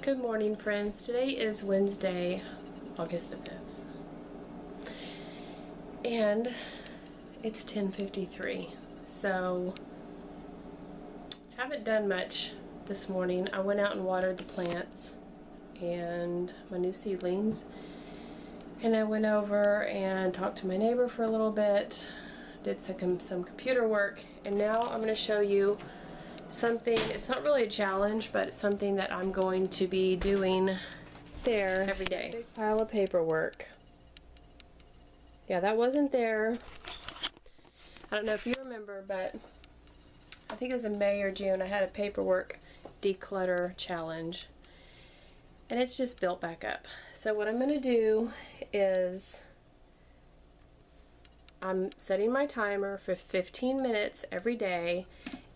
Good morning, friends. Today is Wednesday, August the 5th. And it's 10:53. So, haven't done much this morning. I went out and watered the plants and my new seedlings. And I went over and talked to my neighbor for a little bit, did some computer work, and now I'm going to show you something. It's not really a challenge, but it's something that I'm going to be doing there every day. Big pile of paperwork. Yeah, that wasn't there. I don't know if you remember, but I think it was in May or June, I had a paperwork declutter challenge. And it's just built back up. So what I'm going to do is I'm setting my timer for 15 minutes every day,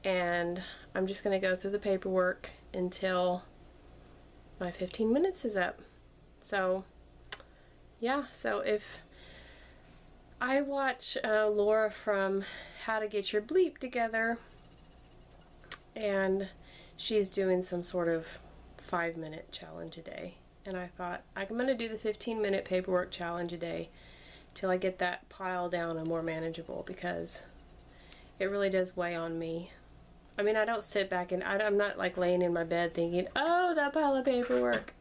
and I'm just going to go through the paperwork until my 15 minutes is up. So yeah, so if I watch Laura from How to Get Your Bleep Together, and she's doing some sort of 5-minute challenge a day, and I thought I'm going to do the 15-minute paperwork challenge a day till I get that pile down and more manageable, because it really does weigh on me. I mean, I don't sit back and I'm not like laying in my bed thinking, oh, that pile of paperwork.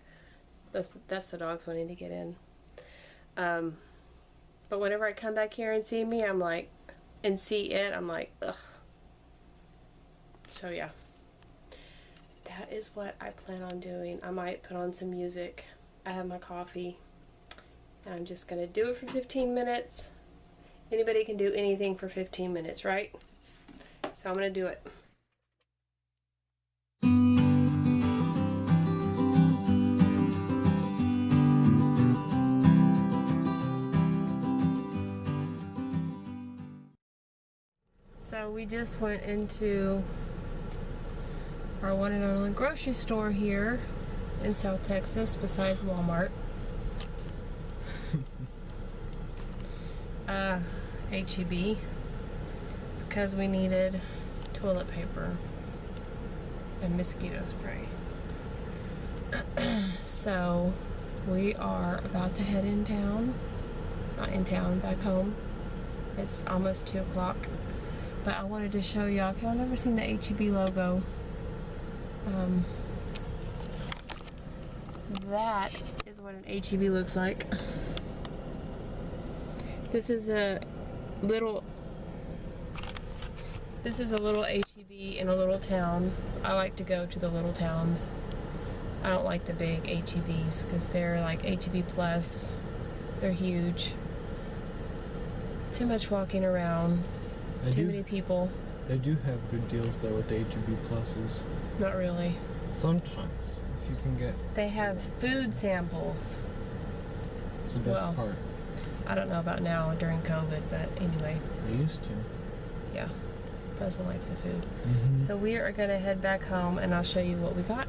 That's the dogs wanting to get in. But whenever I come back here and see me, I'm like, and see it, I'm like, ugh. So yeah, that is what I plan on doing. I might put on some music. I have my coffee, and I'm just gonna do it for 15 minutes. Anybody can do anything for 15 minutes, right? So I'm gonna do it. So we just went into our one and only grocery store here in South Texas, besides Walmart. H-E-B, because we needed toilet paper and mosquito spray. So we are about to head in town, not in town, back home. It's almost 2 o'clock, but I wanted to show y'all, if y'all never seen the H-E-B logo, that is what an H-E-B looks like. This is a little H-E-B in a little town. I like to go to the little towns. I don't like the big H-E-Bs because they're like H-E-B plus. They're huge. Too much walking around. Too many people. They do have good deals though with the H-E-B pluses. Not really. Sometimes, if you can get. They have food samples. It's the best part. I don't know about now during COVID, but anyway. They used to. Yeah. Preston likes the food. Mm-hmm. So we are going to head back home, and I'll show you what we got.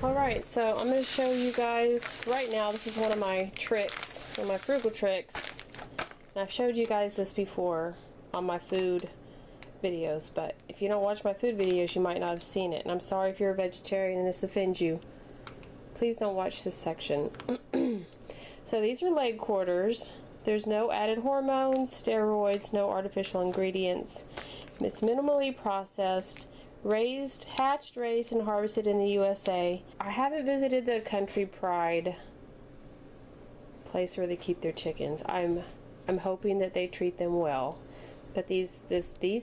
Alright, so I'm going to show you guys right now. This is one of my tricks, one of my frugal tricks. And I've showed you guys this before on my food videos, but if you don't watch my food videos, you might not have seen it. And I'm sorry if you're a vegetarian and this offends you. Please don't watch this section. So these are leg quarters. There's no added hormones, steroids, no artificial ingredients. It's minimally processed, hatched, raised, and harvested in the USA. I haven't visited the Country Pride place where they keep their chickens. I'm hoping that they treat them well. But these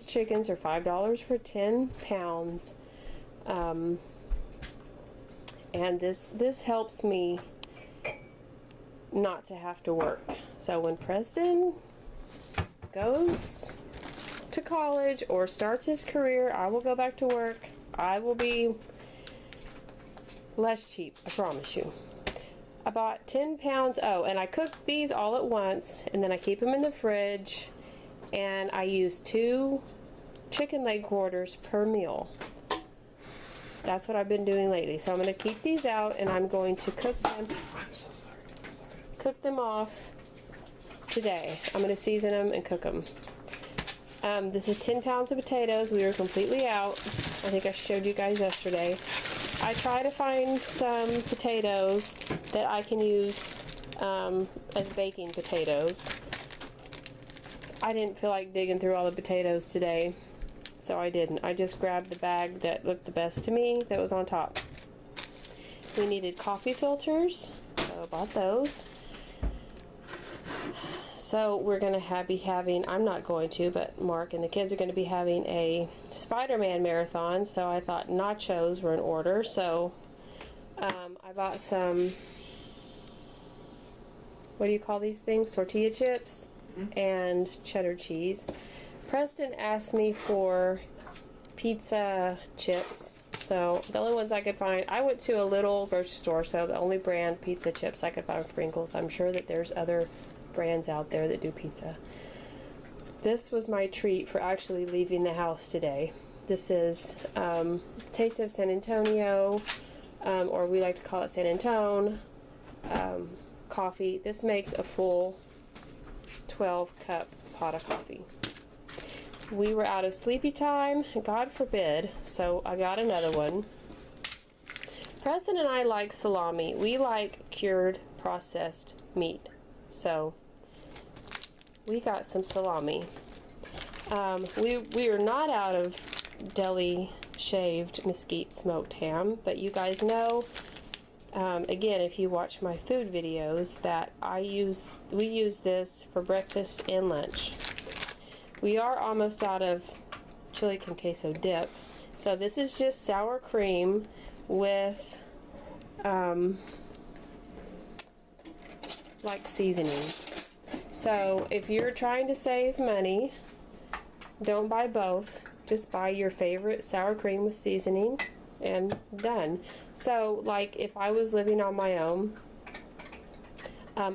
chickens are $5 for 10 pounds. And this helps me not to have to work. So when Preston goes to college or starts his career, I will go back to work. I will be less cheap, I promise you. I bought 10 pounds. Oh, and I cook these all at once, and then I keep them in the fridge, and I use 2 chicken leg quarters per meal. That's what I've been doing lately. So I'm going to keep these out, and I'm going to cook them. I'm so sorry. Cook them off today. I'm going to season them and cook them. This is 10 pounds of potatoes. We are completely out. I think I showed you guys yesterday. I try to find some potatoes that I can use as baking potatoes. I didn't feel like digging through all the potatoes today, so I didn't. I just grabbed the bag that looked the best to me that was on top. We needed coffee filters, so I bought those. So we're going to be having, I'm not going to, but Mark and the kids are going to be having a Spider-Man marathon, so I thought nachos were in order. So I bought some, what do you call these things? Tortilla chips and cheddar cheese. Preston asked me for pizza chips, so the only ones I could find, I went to a little grocery store, so the only brand pizza chips I could find were Pringles. I'm sure that there's other brands out there that do pizza. This was my treat for actually leaving the house today. This is Taste of San Antonio, or we like to call it San Antone, coffee. This makes a full 12-cup pot of coffee. We were out of sleepy time, God forbid, so I got another one. Preston and I like salami. We like cured processed meat, so we got some salami. We are not out of deli shaved mesquite smoked ham, but you guys know, again, if you watch my food videos, that we use this for breakfast and lunch. We are almost out of chili con queso dip, so this is just sour cream with like seasonings. So if you're trying to save money, don't buy both. Just buy your favorite sour cream with seasoning and done. So like if I was living on my own,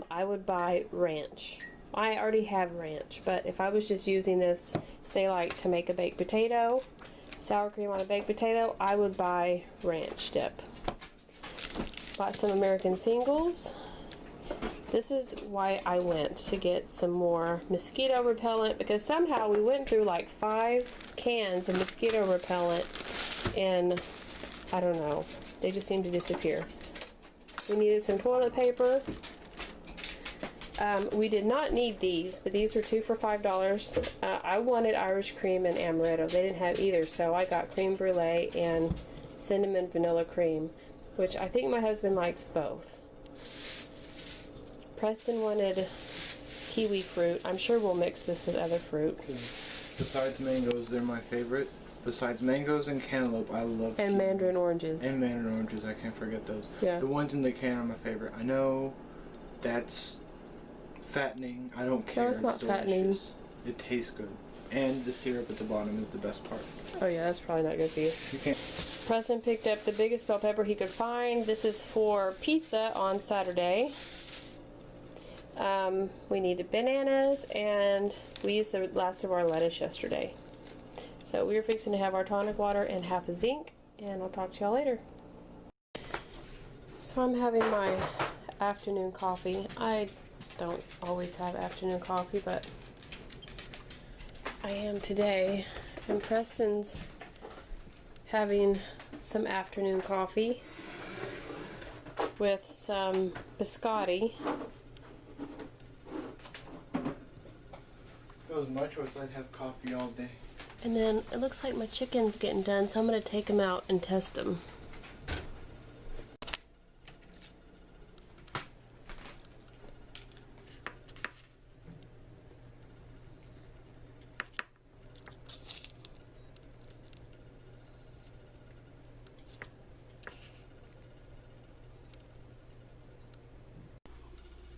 I would buy ranch. I already have ranch, but if I was just using this, say like to make a baked potato, sour cream on a baked potato, I would buy ranch dip. Bought some American Singles. This is why I went to get some more mosquito repellent, because somehow we went through like 5 cans of mosquito repellent and I don't know, they just seem to disappear. We needed some toilet paper. We did not need these, but these were 2 for $5. I wanted Irish cream and amaretto. They didn't have either, so I got creme brulee and cinnamon vanilla cream, which I think my husband likes both. Preston wanted kiwi fruit. I'm sure we'll mix this with other fruit. Besides mangoes, they're my favorite. Besides mangoes and cantaloupe, I love and kiwi. mandarin oranges. And mandarin oranges, I can't forget those. Yeah. The ones in the can are my favorite. I know that's fattening. I don't care. No, it's not fattening. It tastes good. And the syrup at the bottom is the best part. Oh yeah, that's probably not good for you. You can't. Preston picked up the biggest bell pepper he could find. This is for pizza on Saturday. We needed bananas, and we used the last of our lettuce yesterday. So we were fixing to have our tonic water and half a zinc, and I'll talk to y'all later. So I'm having my afternoon coffee. I don't always have afternoon coffee, but I am today. And Preston's having some afternoon coffee with some biscotti. If it was my choice, I'd have coffee all day. And then it looks like my chicken's getting done, so I'm going to take them out and test them.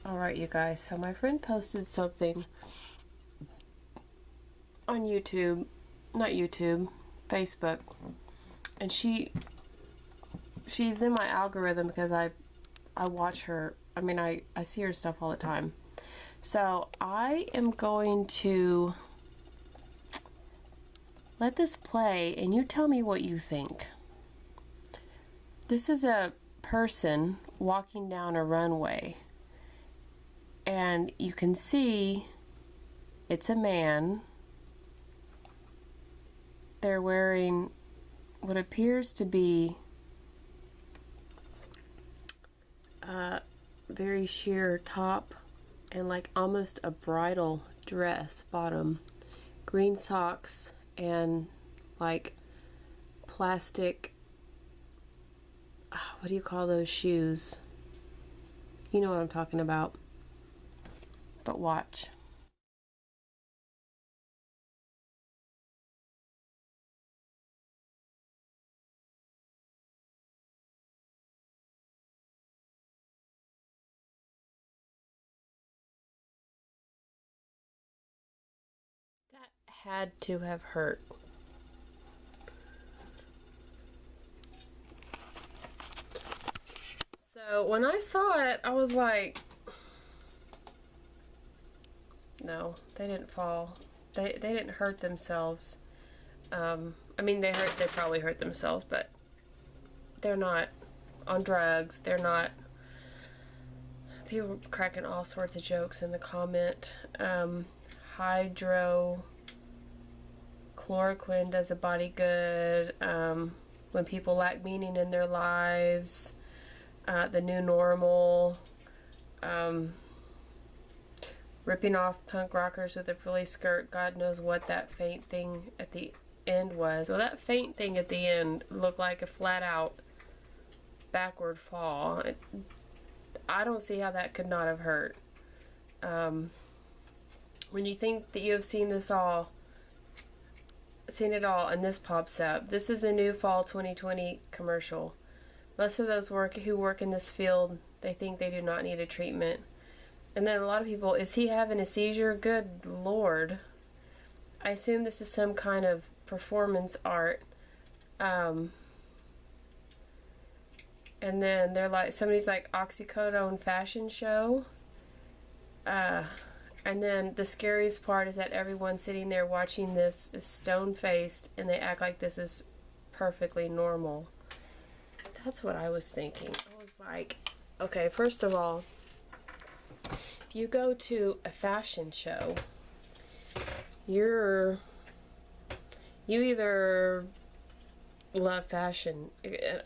Alright, you guys, so my friend posted something on YouTube, not YouTube, Facebook, and she's in my algorithm because I watch her. I mean, I see her stuff all the time. So I am going to let this play and you tell me what you think. This is a person walking down a runway, and you can see it's a man. They're wearing what appears to be very sheer top and like almost a bridal dress bottom, green socks, and like plastic, what do you call those shoes? You know what I'm talking about. But watch. That had to have hurt. So when I saw it, I was like, no, they didn't fall. They didn't hurt themselves. I mean, they probably hurt themselves, but they're not on drugs. They're not. People were cracking all sorts of jokes in the comment. Hydrochloroquine does a body good. When people lack meaning in their lives. The new normal. Ripping off punk rockers with a frilly skirt. God knows what that faint thing at the end was. Well, that faint thing at the end looked like a flat out backward fall. I don't see how that could not have hurt. When you think that you have seen it all, and this pops up. This is the new fall 2020 commercial. Most of those who work in this field, they think they do not need a treatment. And then a lot of people, is he having a seizure? Good Lord. I assume this is some kind of performance art. And then they're like, somebody's like, oxycodone fashion show. And then the scariest part is that everyone sitting there watching this is stone-faced, and they act like this is perfectly normal. That's what I was thinking. I was like, okay, first of all, if you go to a fashion show, you either love fashion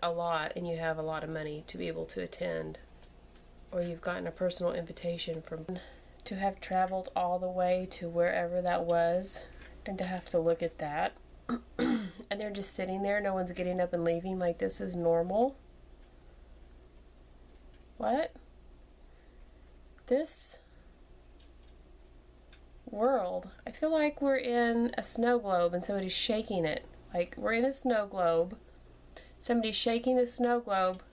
a lot and you have a lot of money to be able to attend, or you've gotten a personal invitation to have traveled all the way to wherever that was and to have to look at that. And they're just sitting there, no one's getting up and leaving like this is normal. What? This world, I feel like we're in a snow globe and somebody's shaking it. Like, we're in a snow globe, somebody's shaking the snow globe,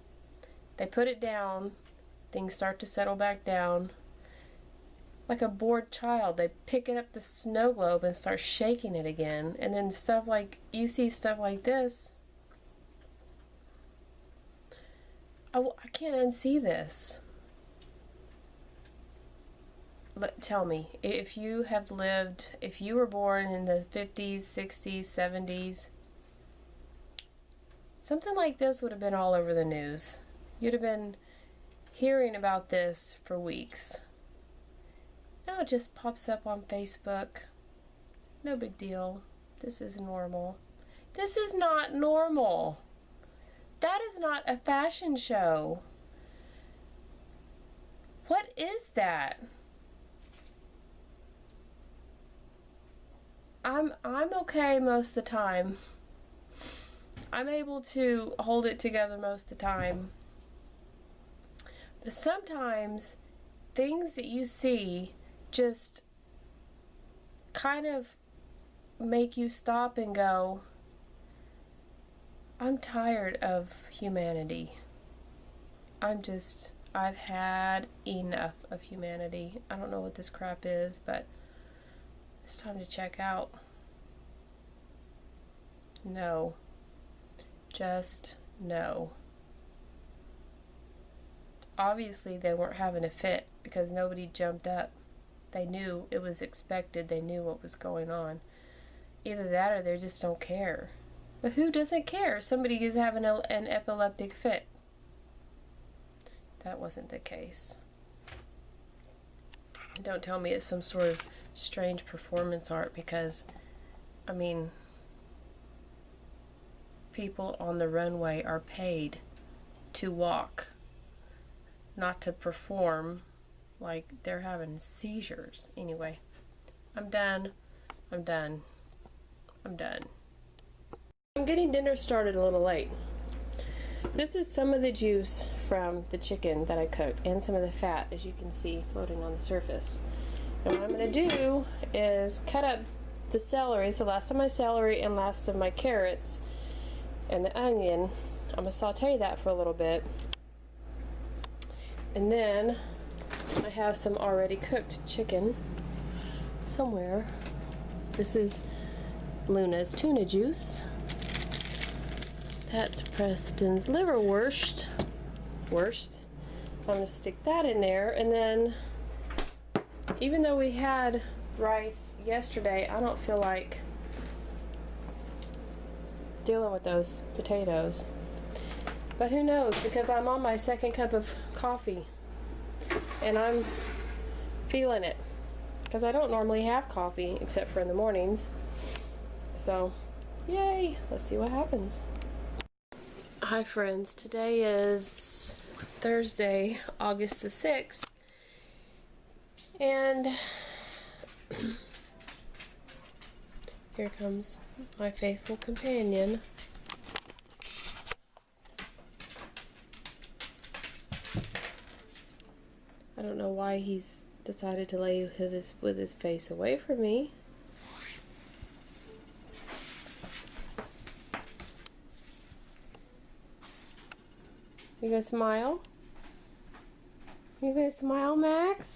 they put it down, things start to settle back down. Like a bored child, they pick up the snow globe and start shaking it again. And then stuff like, you see stuff like this. Oh, I can't unsee this. Tell me, if you have lived, if you were born in the 50s, 60s, 70s, something like this would have been all over the news. You'd have been hearing about this for weeks. Now it just pops up on Facebook. No big deal. This is normal. This is not normal. That is not a fashion show. What is that? I'm okay most of the time. I'm able to hold it together most of the time. But sometimes things that you see just kind of make you stop and go, I'm tired of humanity. I've had enough of humanity. I don't know what this crap is, but it's time to check out. No. Just no. Obviously they weren't having a fit because nobody jumped up. They knew it was expected. They knew what was going on. Either that or they just don't care. But who doesn't care if somebody is having an epileptic fit? That wasn't the case. Don't tell me it's some sort of strange performance art, because, I mean, people on the runway are paid to walk not to perform like they're having seizures. Anyway, I'm done. I'm done. I'm done. I'm getting dinner started a little late. This is some of the juice from the chicken that I cooked and some of the fat, as you can see floating on the surface. And what I'm going to do is cut up the celery, so last of my celery and last of my carrots and the onion. I'm going to saute that for a little bit. And then I have some already cooked chicken somewhere. This is Luna's tuna juice. That's Preston's liverwurst. I'm going to stick that in there, and then even though we had rice yesterday, I don't feel like dealing with those potatoes. But who knows, because I'm on my second cup of coffee and I'm feeling it, because I don't normally have coffee except for in the mornings. So yay, let's see what happens. Hi friends, today is Thursday, August the 6th, and here comes my faithful companion. I don't know why he's decided to lay with his face away from me. You gonna smile? You gonna smile, Max?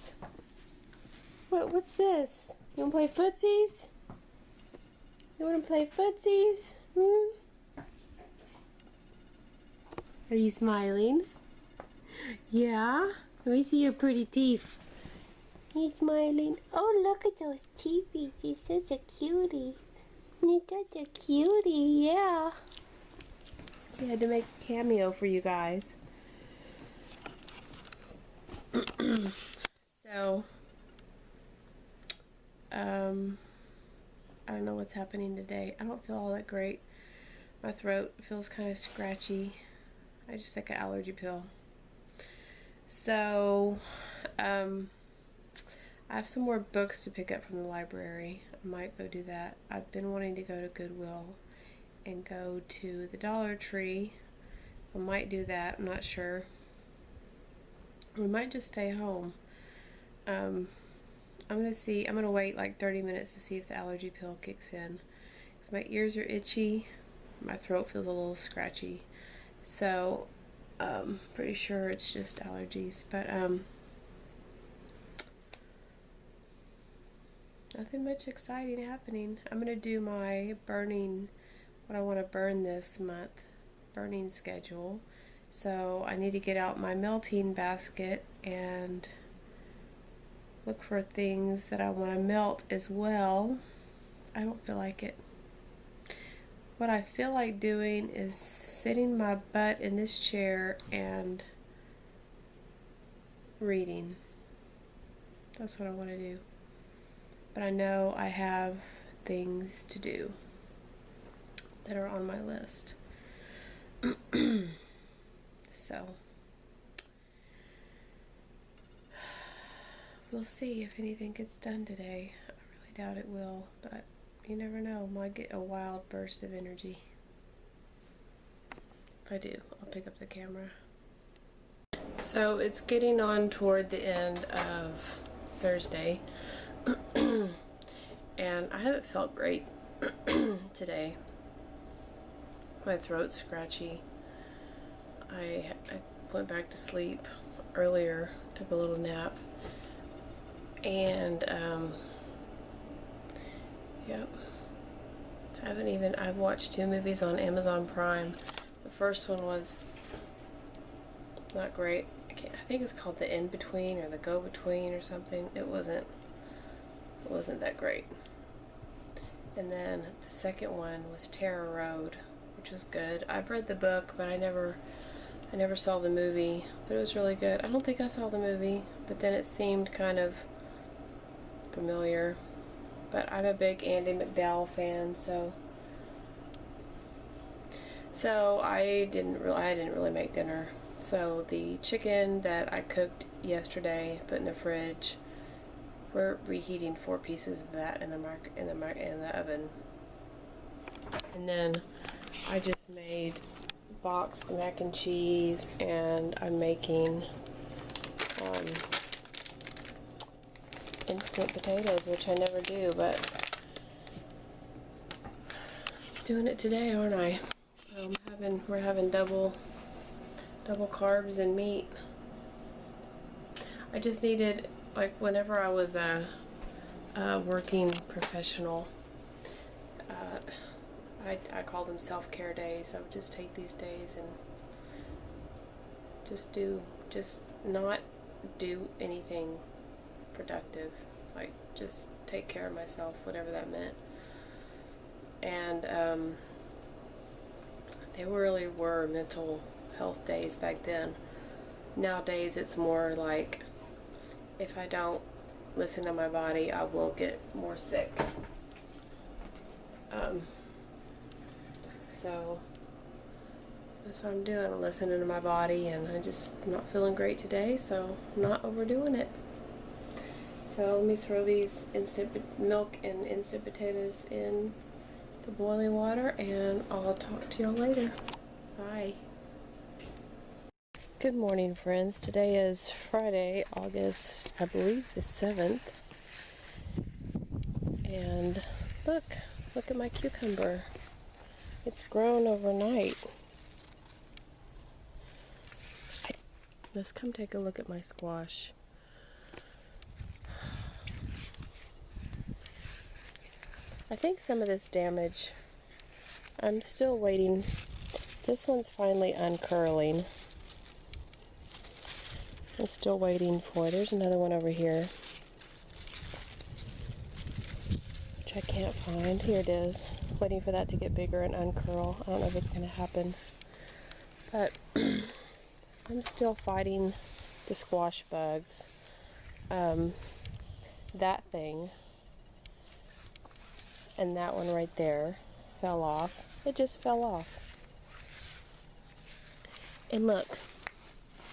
What's this? You wanna play footsies? You wanna play footsies? Are you smiling? Yeah? Let me see your pretty teeth. He's smiling. Oh, look at those teeth. You're such a cutie. You're such a cutie, yeah. He had to make a cameo for you guys. So, I don't know what's happening today. I don't feel all that great. My throat feels kind of scratchy. I just took an allergy pill. So, I have some more books to pick up from the library. I might go do that. I've been wanting to go to Goodwill and go to the Dollar Tree. I might do that, I'm not sure. We might just stay home. I'm gonna wait like 30 minutes to see if the allergy pill kicks in. Because my ears are itchy, my throat feels a little scratchy. So, pretty sure it's just allergies, but nothing much exciting happening. I'm gonna do my burning, what I want to burn this month, burning schedule. So I need to get out my melting basket and look for things that I want to melt as well. I don't feel like it. What I feel like doing is sitting my butt in this chair and reading. That's what I want to do. But I know I have things to do that are on my list. So we'll see if anything gets done today. I really doubt it will, but you never know. Might get a wild burst of energy. If I do, I'll pick up the camera. So it's getting on toward the end of Thursday. And I haven't felt great today. My throat's scratchy. I went back to sleep earlier, took a little nap, and yep. I've watched 2 movies on Amazon Prime. The first one was not great. I think it's called The In-Between or The Go-Between or something. It wasn't that great. And then the second one was Terror Road, which was good. I've read the book, but I never saw the movie, but it was really good. I don't think I saw the movie, but then it seemed kind of familiar. But I'm a big Andy McDowell fan, so I didn't really make dinner. So the chicken that I cooked yesterday, put in the fridge, we're reheating 4 pieces of that in the oven. And then I just made boxed mac and cheese, and I'm making instant potatoes, which I never do, but doing it today, aren't I? We're having double carbs and meat. I just needed, like, whenever I was a working professional, I call them self-care days. I would just take these days and just not do anything productive, like just take care of myself, whatever that meant. And they really were mental health days back then. Nowadays it's more like, if I don't listen to my body, I will get more sick. So that's what I'm doing. I'm listening to my body, and I'm just not feeling great today, so I'm not overdoing it. So let me throw these instant milk and instant potatoes in the boiling water, and I'll talk to y'all later. Bye. Good morning, friends. Today is Friday, August, I believe, the 7th. And look at my cucumber. It's grown overnight. Let's come take a look at my squash. I think some of this damage, I'm still waiting. This one's finally uncurling. I'm still waiting for, there's another one over here, which I can't find. Here it is. Waiting for that to get bigger and uncurl. I don't know if it's going to happen. But I'm still fighting the squash bugs. That thing and that one right there fell off. It just fell off. And look,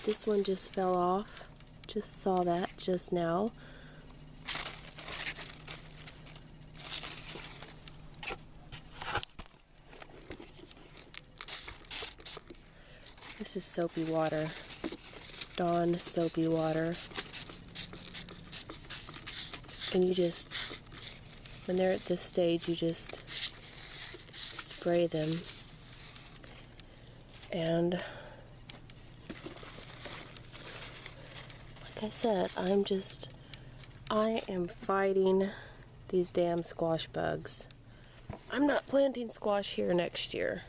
this one just fell off. Just saw that just now. This is soapy water. Dawn soapy water. And you just, when they're at this stage, you just spray them. And like I said, I am fighting these damn squash bugs. I'm not planting squash here next year.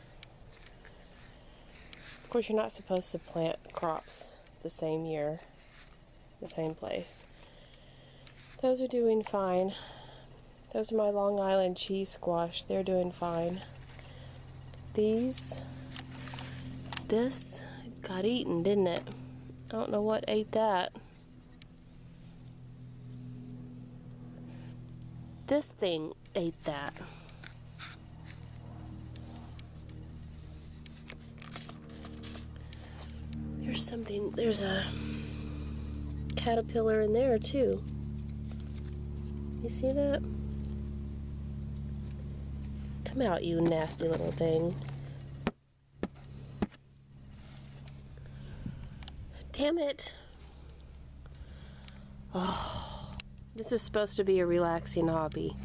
Of course, you're not supposed to plant crops the same year, the same place. Those are doing fine. Those are my Long Island cheese squash. They're doing fine. This got eaten, didn't it? I don't know what ate that. This thing ate that. There's a caterpillar in there too. You see that? Come out, you nasty little thing. Damn it. Oh, this is supposed to be a relaxing hobby.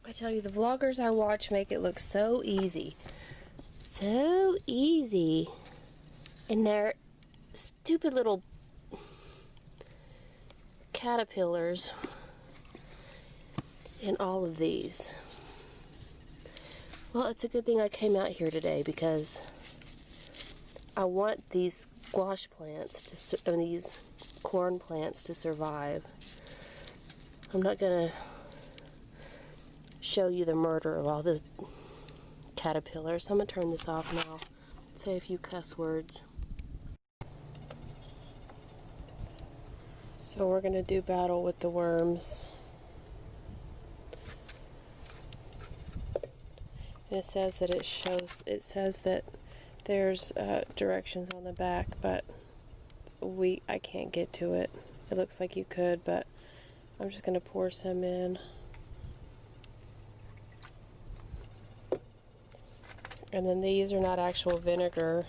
I tell you, the vloggers I watch make it look so easy. So easy. And they're stupid little caterpillars in all of these. Well, it's a good thing I came out here today because I want these squash plants to, these corn plants to survive. I'm not gonna show you the murder of all the caterpillars, so I'm gonna turn this off now. Say a few cuss words. So we're gonna do battle with the worms. And it says that it says that there's directions on the back, but I can't get to it. It looks like you could, but I'm just gonna pour some in. And then these are not actual vinegar.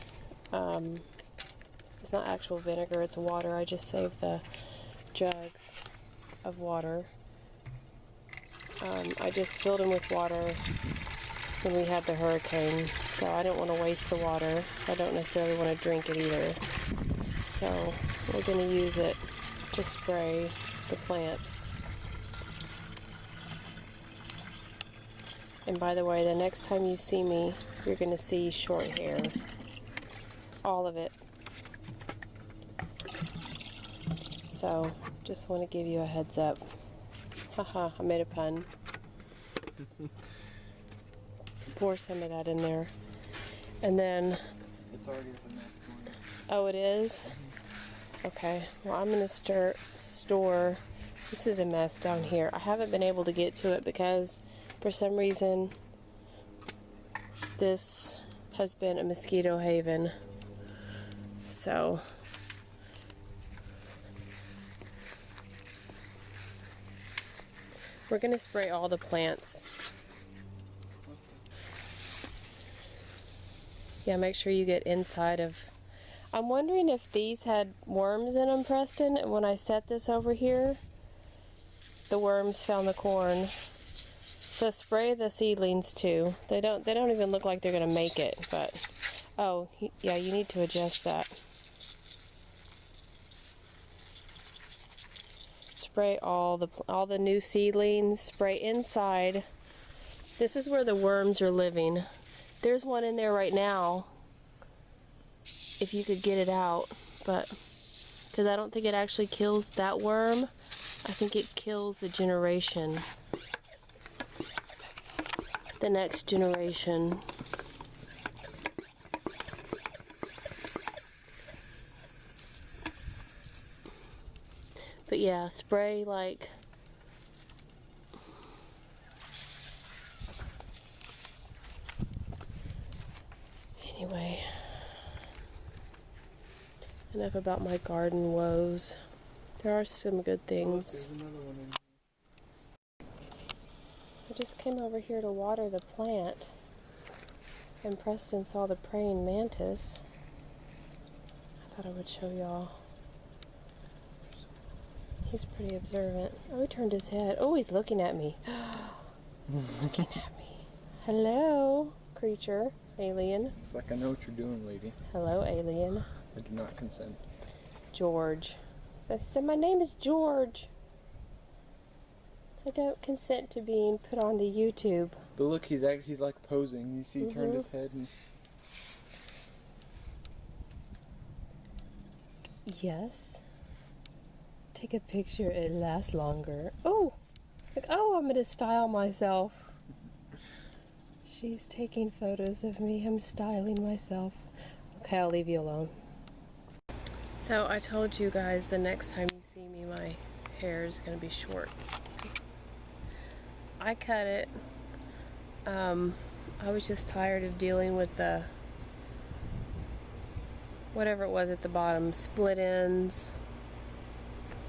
It's not actual vinegar, it's water. I just saved the jugs of water. I just filled them with water when we had the hurricane, so I don't want to waste the water. I don't necessarily want to drink it either. So we're going to use it to spray the plants. And by the way, the next time you see me, you're going to see short hair. All of it. So, just want to give you a heads up. Haha, I made a pun. Pour some of that in there. And then... It's already up in that corner. Oh, it is? Okay. Well, I'm going to store... This is a mess down here. I haven't been able to get to it because, for some reason, this has been a mosquito haven. So... we're going to spray all the plants. Yeah, make sure you get inside of... I'm wondering if these had worms in them, Preston, and when I set this over here, the worms found the corn. So spray the seedlings too. They don't even look like they're going to make it, but... Oh, yeah, you need to adjust that. Spray all the new seedlings. Spray inside. This is where the worms are living. There's one in there right now. If you could get it out, but because I don't think it actually kills that worm. I think it kills the generation. The next generation. But yeah, spray like... Anyway. Enough about my garden woes. There are some good things. There's another one in here. I just came over here to water the plant. And Preston saw the praying mantis. I thought I would show y'all. He's pretty observant. Oh, he turned his head. Oh, he's looking at me. He's looking at me. Hello, creature, alien. It's like I know what you're doing, lady. Hello, alien. I do not consent. George. I said, my name is George. I don't consent to being put on the YouTube. But look, he's like posing. You see, he turned his head and... Yes. Take a picture, it lasts longer. Oh! Like, oh, I'm gonna style myself. She's taking photos of me. I'm styling myself. Okay, I'll leave you alone. So I told you guys the next time you see me, my hair is gonna be short. I cut it. I was just tired of dealing with the whatever it was at the bottom, split ends.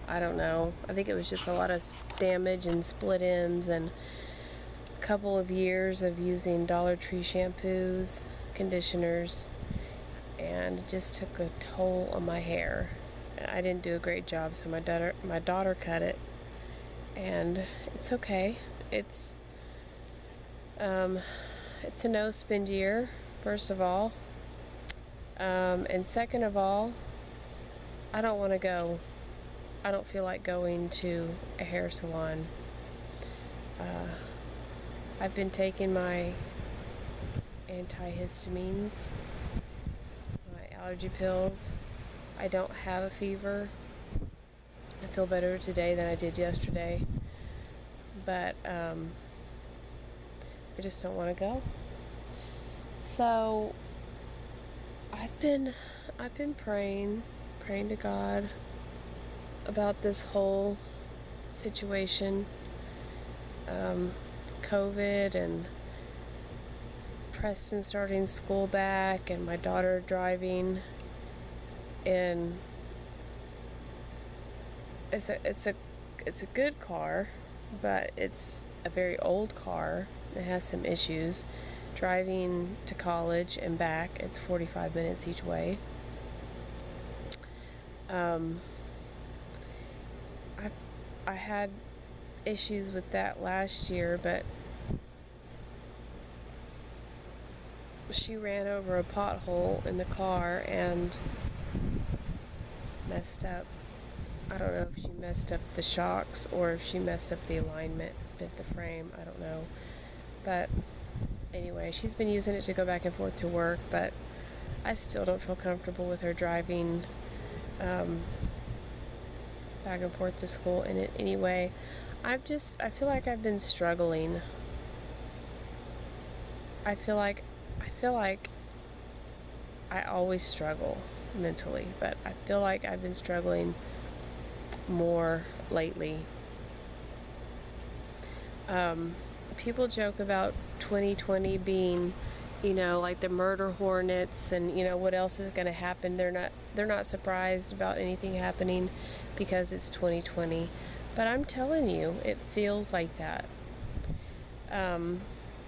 I don't know. I think it was just a lot of damage and split ends and a couple of years of using Dollar Tree shampoos, conditioners, and it just took a toll on my hair. I didn't do a great job, so my daughter cut it, and it's okay. It's a no spend year, first of all, and second of all, I don't want to go. I don't feel like going to a hair salon. I've been taking my antihistamines, my allergy pills. I don't have a fever. I feel better today than I did yesterday, but I just don't want to go. So I've been praying to God about this whole situation, COVID and Preston starting school back and my daughter driving, and it's a good car, but it's a very old car. It has some issues. Driving to college and back, it's 45 minutes each way. I had issues with that last year, but she ran over a pothole in the car and messed up. I don't know if she messed up the shocks or if she messed up the alignment, bent the frame, I don't know. But anyway, she's been using it to go back and forth to work, but I still don't feel comfortable with her driving back and forth to school in it anyway. I feel like I've been struggling. I feel like I always struggle mentally, but I feel like I've been struggling more lately. People joke about 2020 being, like the murder hornets, and what else is going to happen. They're not surprised about anything happening because it's 2020. But I'm telling you, it feels like that. And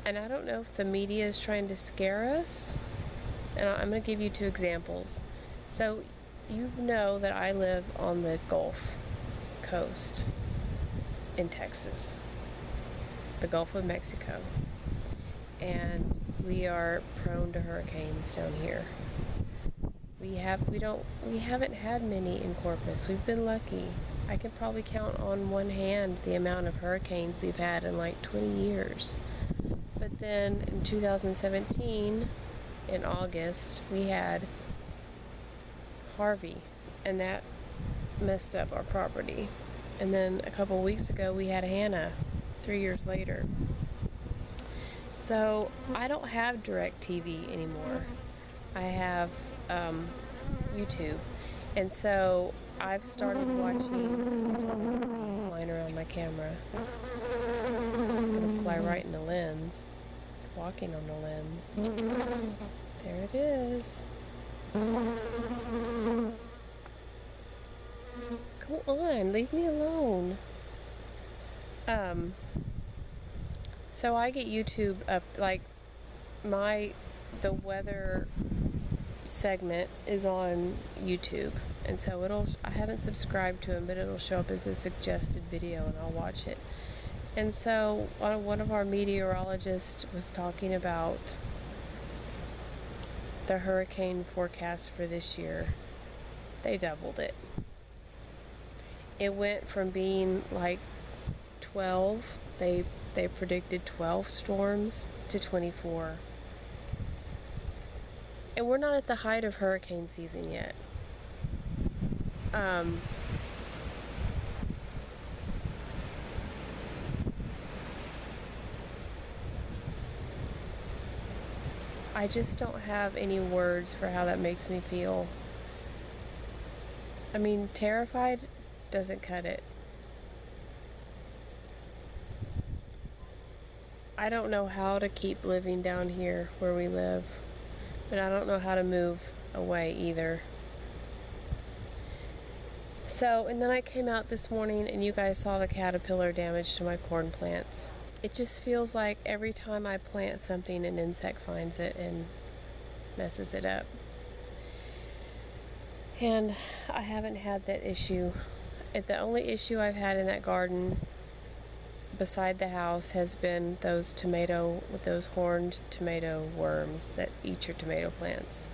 I don't know if the media is trying to scare us. And I'm going to give you 2 examples. So you know that I live on the Gulf Coast in Texas, the Gulf of Mexico, and we are prone to hurricanes down here. We haven't had many in Corpus. We've been lucky. I could probably count on one hand the amount of hurricanes we've had in like 20 years. But then in 2017, in August, we had Harvey, and that messed up our property. And then a couple weeks ago, we had Hannah, 3 years later. So I don't have DirecTV anymore. I have YouTube. And so I've started watching, flying around my camera. It's going to fly right in the lens. It's walking on the lens. There it is. Go on, leave me alone. So I get YouTube up, like, the weather segment is on YouTube, and so I haven't subscribed to him, but it'll show up as a suggested video and I'll watch it. And so one of our meteorologists was talking about the hurricane forecast for this year. They doubled it. It went from being like 12, they predicted 12 storms, to 24. And we're not at the height of hurricane season yet. I just don't have any words for how that makes me feel. I mean, terrified doesn't cut it. I don't know how to keep living down here where we live, but I don't know how to move away either. So, and then I came out this morning and you guys saw the caterpillar damage to my corn plants. It just feels like every time I plant something, an insect finds it and messes it up. And I haven't had that issue. The only issue I've had in that garden beside the house has been those horned tomato worms that eat your tomato plants.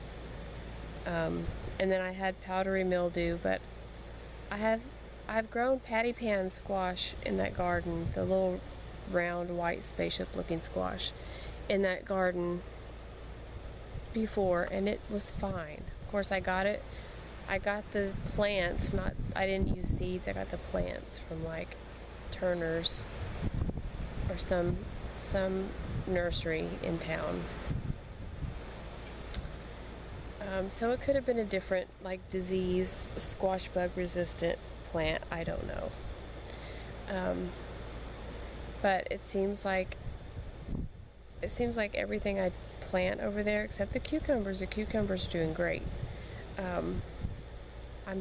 And then I had powdery mildew, but I've grown patty pan squash in that garden, the little round white spaceship looking squash in that garden before and it was fine. Of course, I got the plants, I didn't use seeds. I got the plants from like Turner's or some nursery in town. So it could have been a different, like, disease, squash bug resistant plant. I don't know. But it seems like everything I plant over there, except the cucumbers are doing great. I'm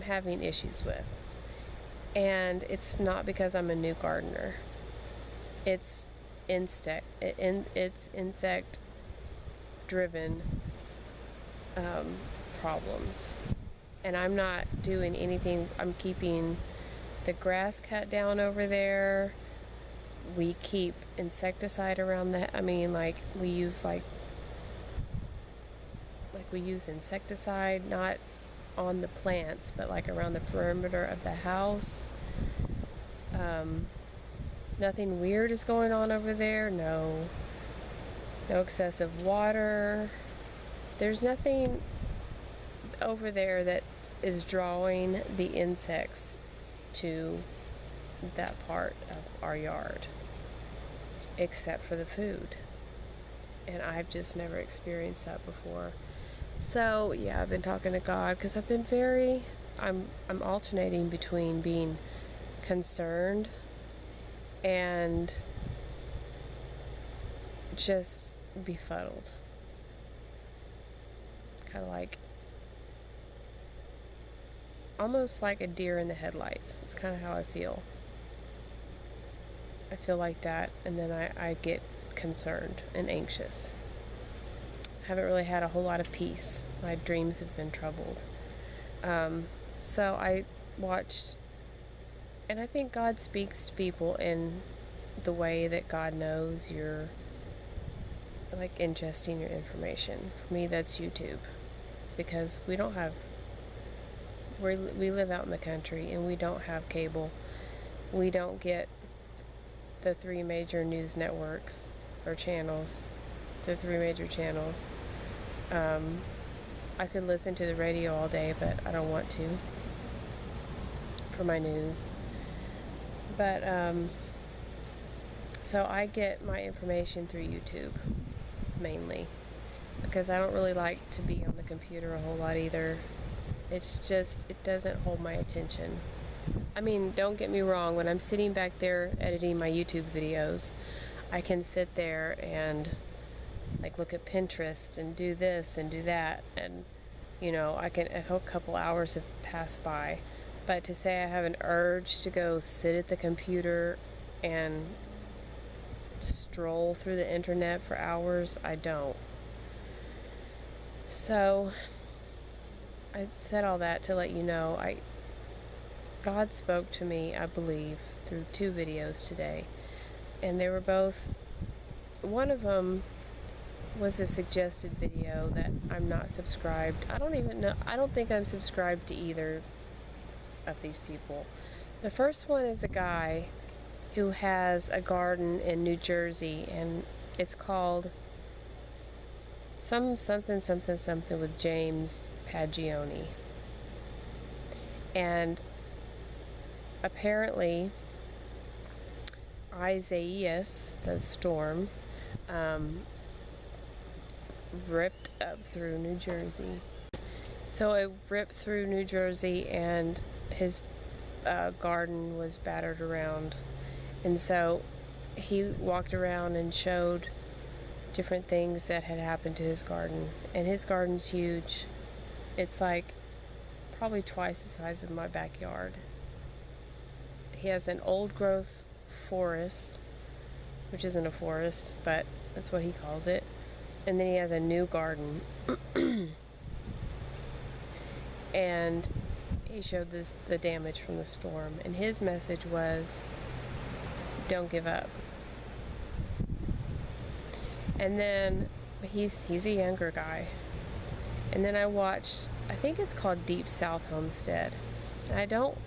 having issues with. And it's not because I'm a new gardener. It's insect driven problems. And I'm not doing anything. I'm keeping the grass cut down over there. We keep insecticide around we use insecticide not on the plants, but like around the perimeter of the house. Nothing weird is going on over there. No excessive water. There's nothing over there that is drawing the insects to that part of our yard, except for the food. And I've just never experienced that before. So yeah, I've been talking to God because I'm alternating between being concerned and just befuddled. Kind of like, almost like a deer in the headlights. It's kind of how I feel. I feel like that, and then I get concerned and anxious. I haven't really had a whole lot of peace. My dreams have been troubled. So I watched, and I think God speaks to people in the way that God knows you're like ingesting your information. For me, that's YouTube, because we live out in the country and we don't have cable. We don't get the three major news networks or channels, the three major channels. I could listen to the radio all day, but I don't want to for my news. But so I get my information through YouTube mainly, because I don't really like to be on the computer a whole lot either. It's just, it doesn't hold my attention. I mean, don't get me wrong, when I'm sitting back there editing my YouTube videos, I can sit there and like look at Pinterest and do this and do that, and a couple hours have passed by. But to say I have an urge to go sit at the computer and stroll through the internet for hours, I don't. So I said all that to let you know God spoke to me, I believe, through 2 videos today. And they were both, one of them was a suggested video that I'm not subscribed. I don't think I'm subscribed to either of these people. The first one is a guy who has a garden in New Jersey, and it's called something with James Pagioni. And apparently Isaias, the storm, ripped up through New Jersey. So it ripped through New Jersey, and his garden was battered around. And so he walked around and showed different things that had happened to his garden. And his garden's huge. It's like probably twice the size of my backyard. He has an old growth forest, which isn't a forest, but that's what he calls it. And then he has a new garden. And he showed the damage from the storm. And his message was, don't give up. And then he's a younger guy. And then I watched, I think it's called Deep South Homestead. And I don't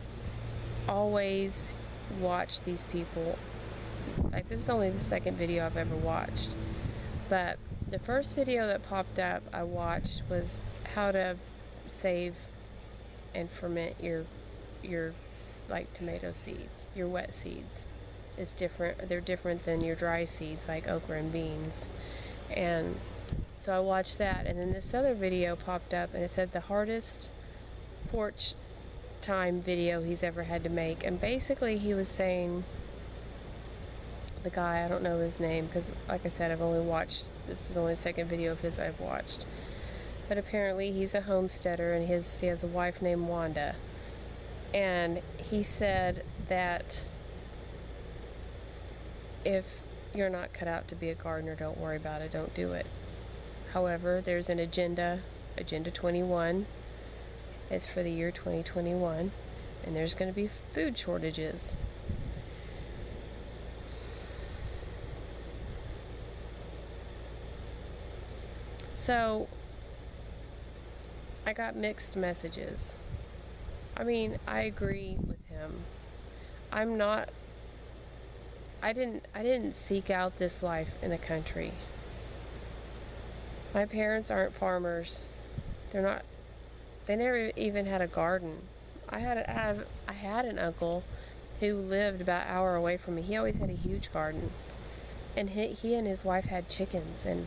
always watch these people. Like, this is only the second video I've ever watched. But The first video that popped up I watched was how to save and ferment your like tomato seeds, your wet seeds. It's different. They're different than your dry seeds like okra and beans. And so I watched that, and then this other video popped up, and it said the hardest porch time video he's ever had to make. And basically he was saying, the guy, I don't know his name because like I said, I've only watched, this is only the second video of his I've watched, but apparently he's a homesteader, and he has a wife named Wanda, and he said that if you're not cut out to be a gardener, don't worry about it, don't do it. However, there's an agenda 21 is for the year 2021, and there's going to be food shortages. So I got mixed messages. I mean, I agree with him. I didn't seek out this life in the country. My parents aren't farmers. They never even had a garden. I had an uncle who lived about an hour away from me. He always had a huge garden. And he and his wife had chickens, and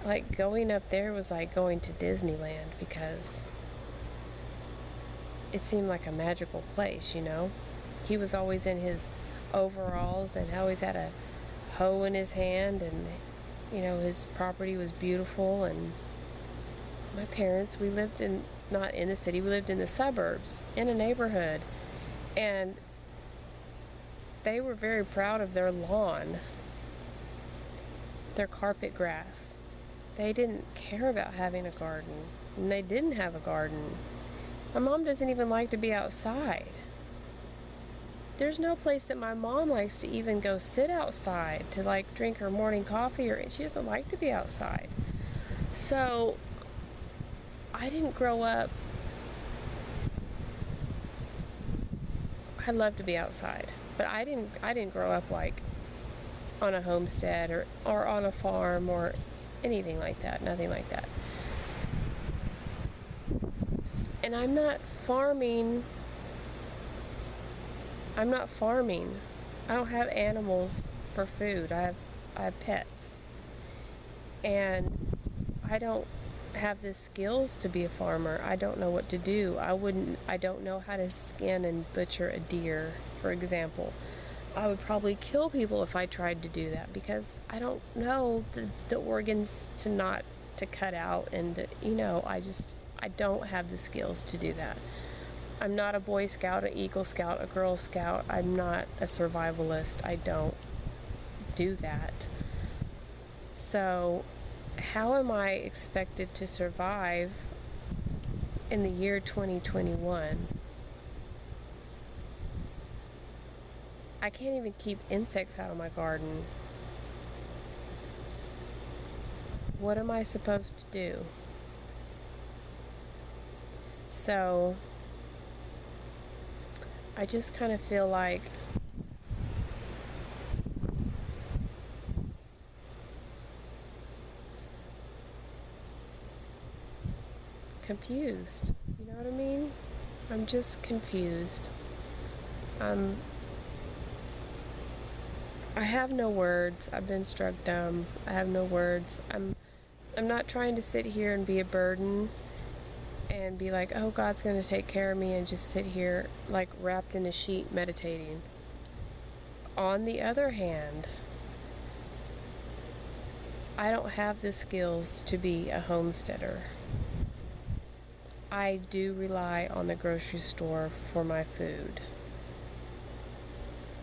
like going up there was like going to Disneyland because it seemed like a magical place, you know. He was always in his overalls and always had a hoe in his hand, and you know, his property was beautiful. And my parents, we lived not in the city, we lived in the suburbs, in a neighborhood, and they were very proud of their lawn, their carpet grass. They didn't care about having a garden, and they didn't have a garden. My mom doesn't even like to be outside. There's no place that my mom likes to even go sit outside to like drink her morning coffee, or she doesn't like to be outside. So I didn't grow up. I love to be outside, but I didn't grow up like on a homestead or on a farm or anything like that. Nothing like that. And I'm not farming. I don't have animals for food. I have pets. And I don't have the skills to be a farmer. I don't know what to do. I don't know how to skin and butcher a deer, for example. I would probably kill people if I tried to do that, because I don't know the organs to cut out, and you know, I don't have the skills to do that. I'm not a Boy Scout, an Eagle Scout, a Girl Scout. I'm not a survivalist. I don't do that. So how am I expected to survive in the year 2021? I can't even keep insects out of my garden. What am I supposed to do? So I just kind of feel like confused. You know what I mean? I'm just confused. I have no words. I've been struck dumb. I have no words. I'm not trying to sit here and be a burden and be like, oh, God's going to take care of me, and just sit here like wrapped in a sheet meditating. On the other hand, I don't have the skills to be a homesteader. I do rely on the grocery store for my food.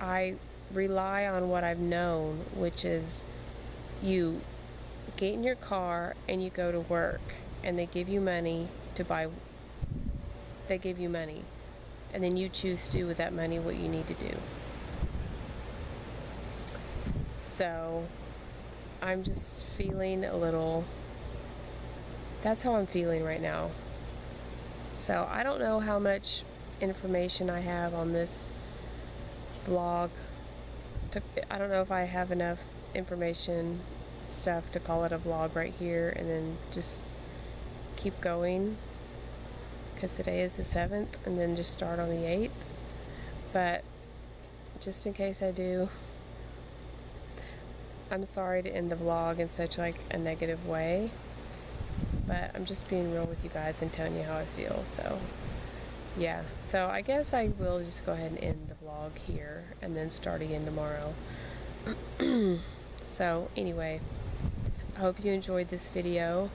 I rely on what I've known, which is you get in your car and you go to work, and they give you money to buy. They give you money, and then you choose to do with that money what you need to do. So I'm just feeling a little, that's how I'm feeling right now. So I don't know how much information I have on this blog. I don't know if I have enough information stuff to call it a vlog right here and then just keep going, because today is the 7th, and then just start on the 8th. But just in case I do, I'm sorry to end the vlog in such like a negative way, but I'm just being real with you guys and telling you how I feel. So yeah, so I guess I will just go ahead and end the vlog here and then start again tomorrow. So anyway, I hope you enjoyed this video,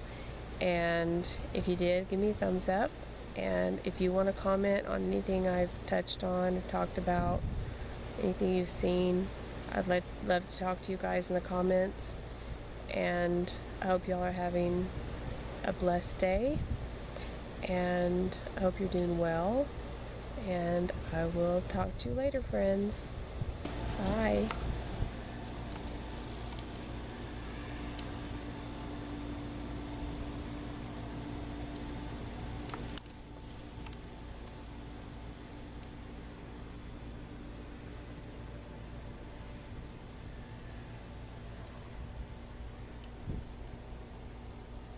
and if you did, give me a thumbs up. And if you want to comment on anything I've touched on or talked about, anything you've seen, I'd love to talk to you guys in the comments. And I hope y'all are having a blessed day, and I hope you're doing well, and I will talk to you later, friends. Bye.